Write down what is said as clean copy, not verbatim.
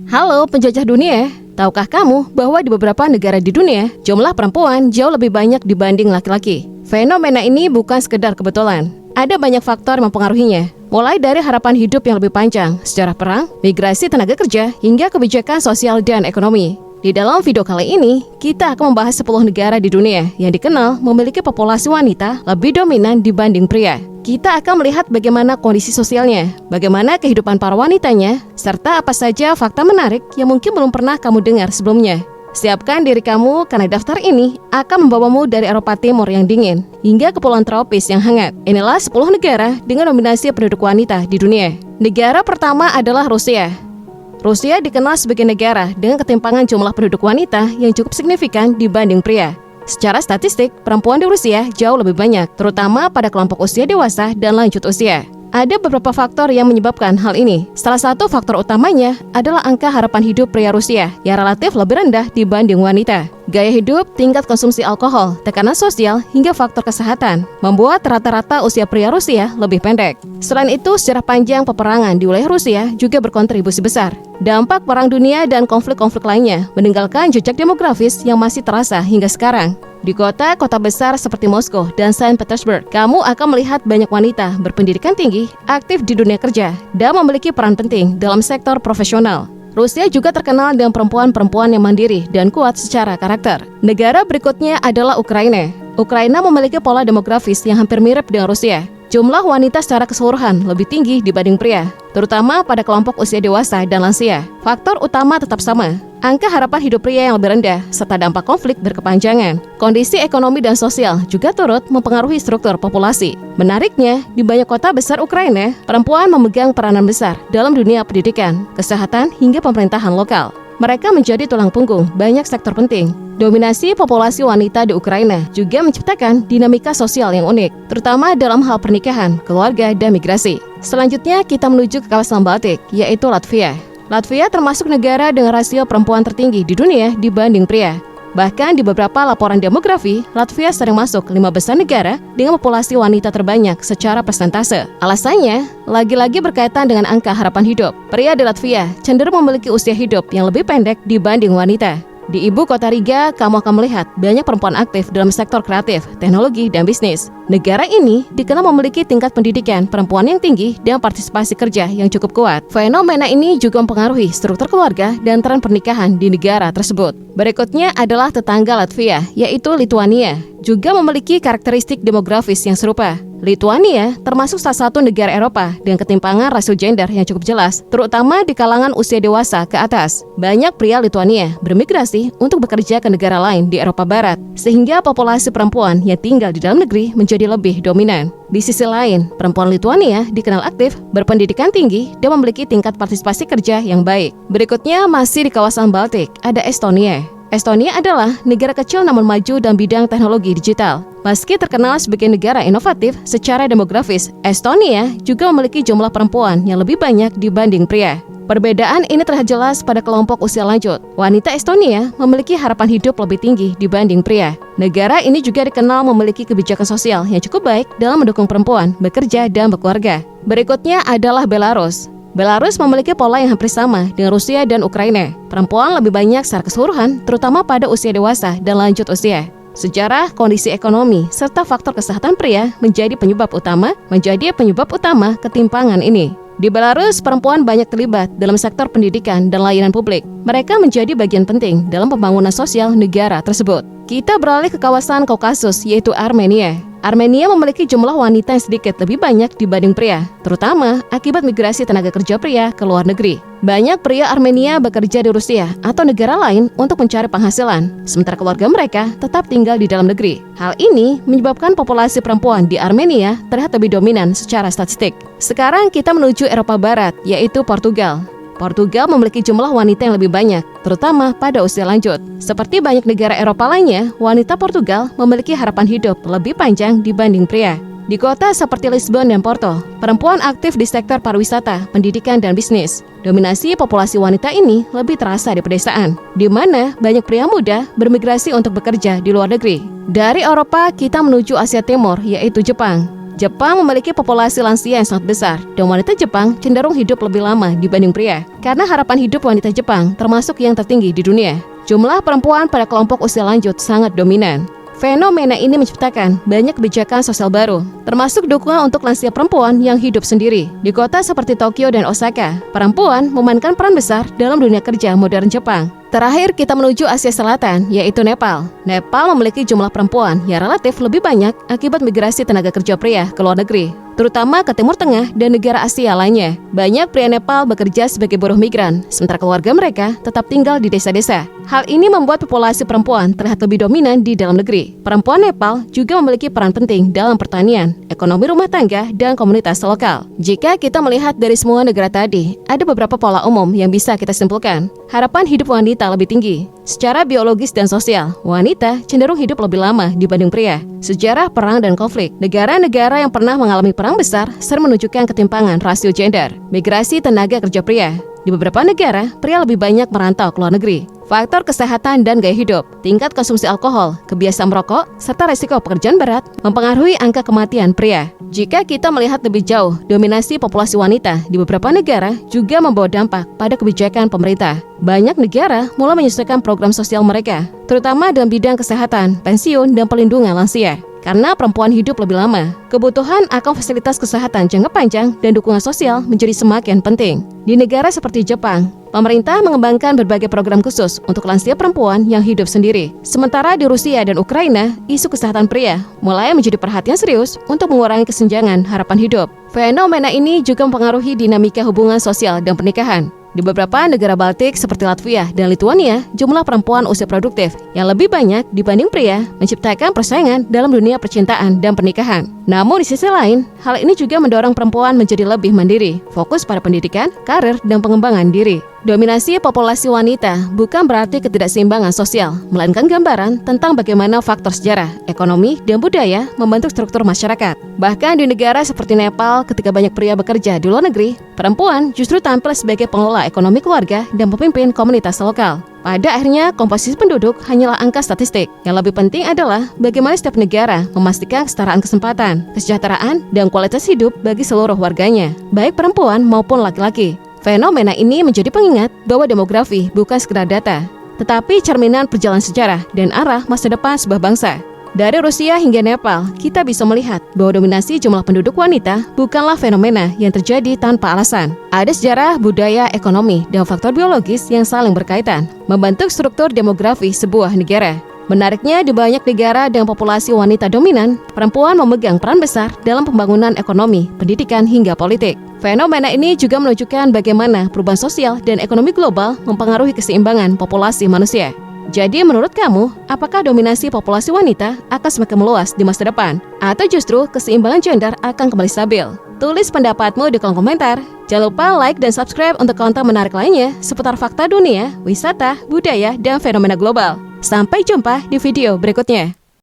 Halo penjajah dunia, tahukah kamu bahwa di beberapa negara di dunia, jumlah perempuan jauh lebih banyak dibanding laki-laki? Fenomena ini bukan sekedar kebetulan. Ada banyak faktor yang mempengaruhinya, mulai dari harapan hidup yang lebih panjang, sejarah perang, migrasi tenaga kerja, hingga kebijakan sosial dan ekonomi. Di dalam video kali ini, kita akan membahas 10 negara di dunia yang dikenal memiliki populasi wanita lebih dominan dibanding pria. Kita akan melihat bagaimana kondisi sosialnya, bagaimana kehidupan para wanitanya, serta apa saja fakta menarik yang mungkin belum pernah kamu dengar sebelumnya. Siapkan diri kamu karena daftar ini akan membawamu dari Eropa Timur yang dingin hingga kepulauan tropis yang hangat. Inilah 10 negara dengan dominasi penduduk wanita di dunia. Negara pertama adalah Rusia. Rusia dikenal sebagai negara dengan ketimpangan jumlah penduduk wanita yang cukup signifikan dibanding pria. Secara statistik, perempuan di Rusia jauh lebih banyak, terutama pada kelompok usia dewasa dan lanjut usia. Ada beberapa faktor yang menyebabkan hal ini. Salah satu faktor utamanya adalah angka harapan hidup pria Rusia yang relatif lebih rendah dibanding wanita. Gaya hidup, tingkat konsumsi alkohol, tekanan sosial, hingga faktor kesehatan membuat rata-rata usia pria Rusia lebih pendek. Selain itu, sejarah panjang peperangan di wilayah Rusia juga berkontribusi besar. Dampak perang dunia dan konflik-konflik lainnya meninggalkan jejak demografis yang masih terasa hingga sekarang. Di kota-kota besar seperti Moskow dan Saint Petersburg, kamu akan melihat banyak wanita berpendidikan tinggi, aktif di dunia kerja, dan memiliki peran penting dalam sektor profesional. Rusia juga terkenal dengan perempuan-perempuan yang mandiri dan kuat secara karakter. Negara berikutnya adalah Ukraina. Ukraina memiliki pola demografis yang hampir mirip dengan Rusia. Jumlah wanita secara keseluruhan lebih tinggi dibanding pria, terutama pada kelompok usia dewasa dan lansia. Faktor utama tetap sama, angka harapan hidup pria yang lebih rendah, serta dampak konflik berkepanjangan. Kondisi ekonomi dan sosial juga turut mempengaruhi struktur populasi. Menariknya, di banyak kota besar Ukraina, perempuan memegang peranan besar dalam dunia pendidikan, kesehatan, hingga pemerintahan lokal. Mereka menjadi tulang punggung banyak sektor penting. Dominasi populasi wanita di Ukraina juga menciptakan dinamika sosial yang unik, terutama dalam hal pernikahan, keluarga, dan migrasi. Selanjutnya kita menuju ke kawasan Baltik, yaitu Latvia. Latvia termasuk negara dengan rasio perempuan tertinggi di dunia dibanding pria. Bahkan di beberapa laporan demografi, Latvia sering masuk 5 besar negara dengan populasi wanita terbanyak secara persentase. Alasannya, lagi-lagi berkaitan dengan angka harapan hidup. Pria di Latvia cenderung memiliki usia hidup yang lebih pendek dibanding wanita. Di ibu kota Riga, kamu akan melihat banyak perempuan aktif dalam sektor kreatif, teknologi, dan bisnis. Negara ini dikenal memiliki tingkat pendidikan perempuan yang tinggi dan partisipasi kerja yang cukup kuat. Fenomena ini juga mempengaruhi struktur keluarga dan tren pernikahan di negara tersebut. Berikutnya adalah tetangga Latvia, yaitu Lituania. Juga memiliki karakteristik demografis yang serupa. Lituania termasuk salah satu negara Eropa dengan ketimpangan rasio gender yang cukup jelas, terutama di kalangan usia dewasa ke atas. Banyak pria Lituania bermigrasi untuk bekerja ke negara lain di Eropa Barat, sehingga populasi perempuan yang tinggal di dalam negeri menjadi lebih dominan. Di sisi lain, perempuan Lituania dikenal aktif, berpendidikan tinggi, dan memiliki tingkat partisipasi kerja yang baik. Berikutnya masih di kawasan Baltik, ada Estonia. Estonia adalah negara kecil namun maju dalam bidang teknologi digital. Meski terkenal sebagai negara inovatif secara demografis, Estonia juga memiliki jumlah perempuan yang lebih banyak dibanding pria. Perbedaan ini terlihat jelas pada kelompok usia lanjut. Wanita Estonia memiliki harapan hidup lebih tinggi dibanding pria. Negara ini juga dikenal memiliki kebijakan sosial yang cukup baik dalam mendukung perempuan bekerja dan berkeluarga. Berikutnya adalah Belarus. Belarus memiliki pola yang hampir sama dengan Rusia dan Ukraina. Perempuan lebih banyak secara keseluruhan, terutama pada usia dewasa dan lanjut usia. Sejarah, kondisi ekonomi, serta faktor kesehatan pria menjadi penyebab utama ketimpangan ini. Di Belarus, perempuan banyak terlibat dalam sektor pendidikan dan layanan publik. Mereka menjadi bagian penting dalam pembangunan sosial negara tersebut. Kita beralih ke kawasan Kaukasus, yaitu Armenia. Armenia memiliki jumlah wanita yang sedikit lebih banyak dibanding pria, terutama akibat migrasi tenaga kerja pria ke luar negeri. Banyak pria Armenia bekerja di Rusia atau negara lain untuk mencari penghasilan, sementara keluarga mereka tetap tinggal di dalam negeri. Hal ini menyebabkan populasi perempuan di Armenia terlihat lebih dominan secara statistik. Sekarang kita menuju Eropa Barat, yaitu Portugal. Portugal memiliki jumlah wanita yang lebih banyak, terutama pada usia lanjut. Seperti banyak negara Eropa lainnya, wanita Portugal memiliki harapan hidup lebih panjang dibanding pria. Di kota seperti Lisbon dan Porto, perempuan aktif di sektor pariwisata, pendidikan, dan bisnis. Dominasi populasi wanita ini lebih terasa di pedesaan, di mana banyak pria muda bermigrasi untuk bekerja di luar negeri. Dari Eropa, kita menuju Asia Timur, yaitu Jepang. Jepang memiliki populasi lansia yang sangat besar, dan wanita Jepang cenderung hidup lebih lama dibanding pria. Karena harapan hidup wanita Jepang termasuk yang tertinggi di dunia. Jumlah perempuan pada kelompok usia lanjut sangat dominan. Fenomena ini menciptakan banyak kebijakan sosial baru, termasuk dukungan untuk lansia perempuan yang hidup sendiri. Di kota seperti Tokyo dan Osaka, perempuan memainkan peran besar dalam dunia kerja modern Jepang. Terakhir kita menuju Asia Selatan, yaitu Nepal. Nepal memiliki jumlah perempuan yang relatif lebih banyak akibat migrasi tenaga kerja pria ke luar negeri, terutama ke Timur Tengah dan negara Asia lainnya. Banyak pria Nepal bekerja sebagai buruh migran, sementara keluarga mereka tetap tinggal di desa-desa. Hal ini membuat populasi perempuan terlihat lebih dominan di dalam negeri. Perempuan Nepal juga memiliki peran penting dalam pertanian, ekonomi rumah tangga, dan komunitas lokal. Jika kita melihat dari semua negara tadi, ada beberapa pola umum yang bisa kita simpulkan. Harapan hidup wanita lebih tinggi. Secara biologis dan sosial, wanita cenderung hidup lebih lama dibanding pria. Sejarah perang dan konflik. Negara-negara yang pernah mengalami perang besar sering menunjukkan ketimpangan rasio gender. Migrasi tenaga kerja pria. Di beberapa negara, pria lebih banyak merantau ke luar negeri. Faktor kesehatan dan gaya hidup, tingkat konsumsi alkohol, kebiasaan merokok, serta resiko pekerjaan berat mempengaruhi angka kematian pria. Jika kita melihat lebih jauh, dominasi populasi wanita di beberapa negara juga membawa dampak pada kebijakan pemerintah. Banyak negara mulai menyesuaikan program sosial mereka, terutama dalam bidang kesehatan, pensiun, dan pelindungan lansia. Karena perempuan hidup lebih lama, kebutuhan akan fasilitas kesehatan jangka panjang dan dukungan sosial menjadi semakin penting. Di negara seperti Jepang, pemerintah mengembangkan berbagai program khusus untuk lansia perempuan yang hidup sendiri. Sementara di Rusia dan Ukraina, isu kesehatan pria mulai menjadi perhatian serius untuk mengurangi kesenjangan harapan hidup. Fenomena ini juga mempengaruhi dinamika hubungan sosial dan pernikahan. Di beberapa negara Baltik seperti Latvia dan Lituania, jumlah perempuan usia produktif yang lebih banyak dibanding pria menciptakan persaingan dalam dunia percintaan dan pernikahan. Namun di sisi lain, hal ini juga mendorong perempuan menjadi lebih mandiri, fokus pada pendidikan, karir, dan pengembangan diri. Dominasi populasi wanita bukan berarti ketidakseimbangan sosial, melainkan gambaran tentang bagaimana faktor sejarah, ekonomi, dan budaya membentuk struktur masyarakat. Bahkan di negara seperti Nepal, ketika banyak pria bekerja di luar negeri, perempuan justru tampil sebagai pengelola ekonomi keluarga dan pemimpin komunitas lokal. Pada akhirnya, komposisi penduduk hanyalah angka statistik. Yang lebih penting adalah bagaimana setiap negara memastikan kesetaraan kesempatan, kesejahteraan, dan kualitas hidup bagi seluruh warganya, baik perempuan maupun laki-laki. Fenomena ini menjadi pengingat bahwa demografi bukan sekedar data, tetapi cerminan perjalanan sejarah dan arah masa depan sebuah bangsa. Dari Rusia hingga Nepal, kita bisa melihat bahwa dominasi jumlah penduduk wanita bukanlah fenomena yang terjadi tanpa alasan. Ada sejarah, budaya, ekonomi, dan faktor biologis yang saling berkaitan, membentuk struktur demografi sebuah negara. Menariknya, di banyak negara dengan populasi wanita dominan, perempuan memegang peran besar dalam pembangunan ekonomi, pendidikan, hingga politik. Fenomena ini juga menunjukkan bagaimana perubahan sosial dan ekonomi global mempengaruhi keseimbangan populasi manusia. Jadi menurut kamu, apakah dominasi populasi wanita akan semakin meluas di masa depan? Atau justru keseimbangan gender akan kembali stabil? Tulis pendapatmu di kolom komentar. Jangan lupa like dan subscribe untuk konten menarik lainnya seputar fakta dunia, wisata, budaya, dan fenomena global. Sampai jumpa di video berikutnya.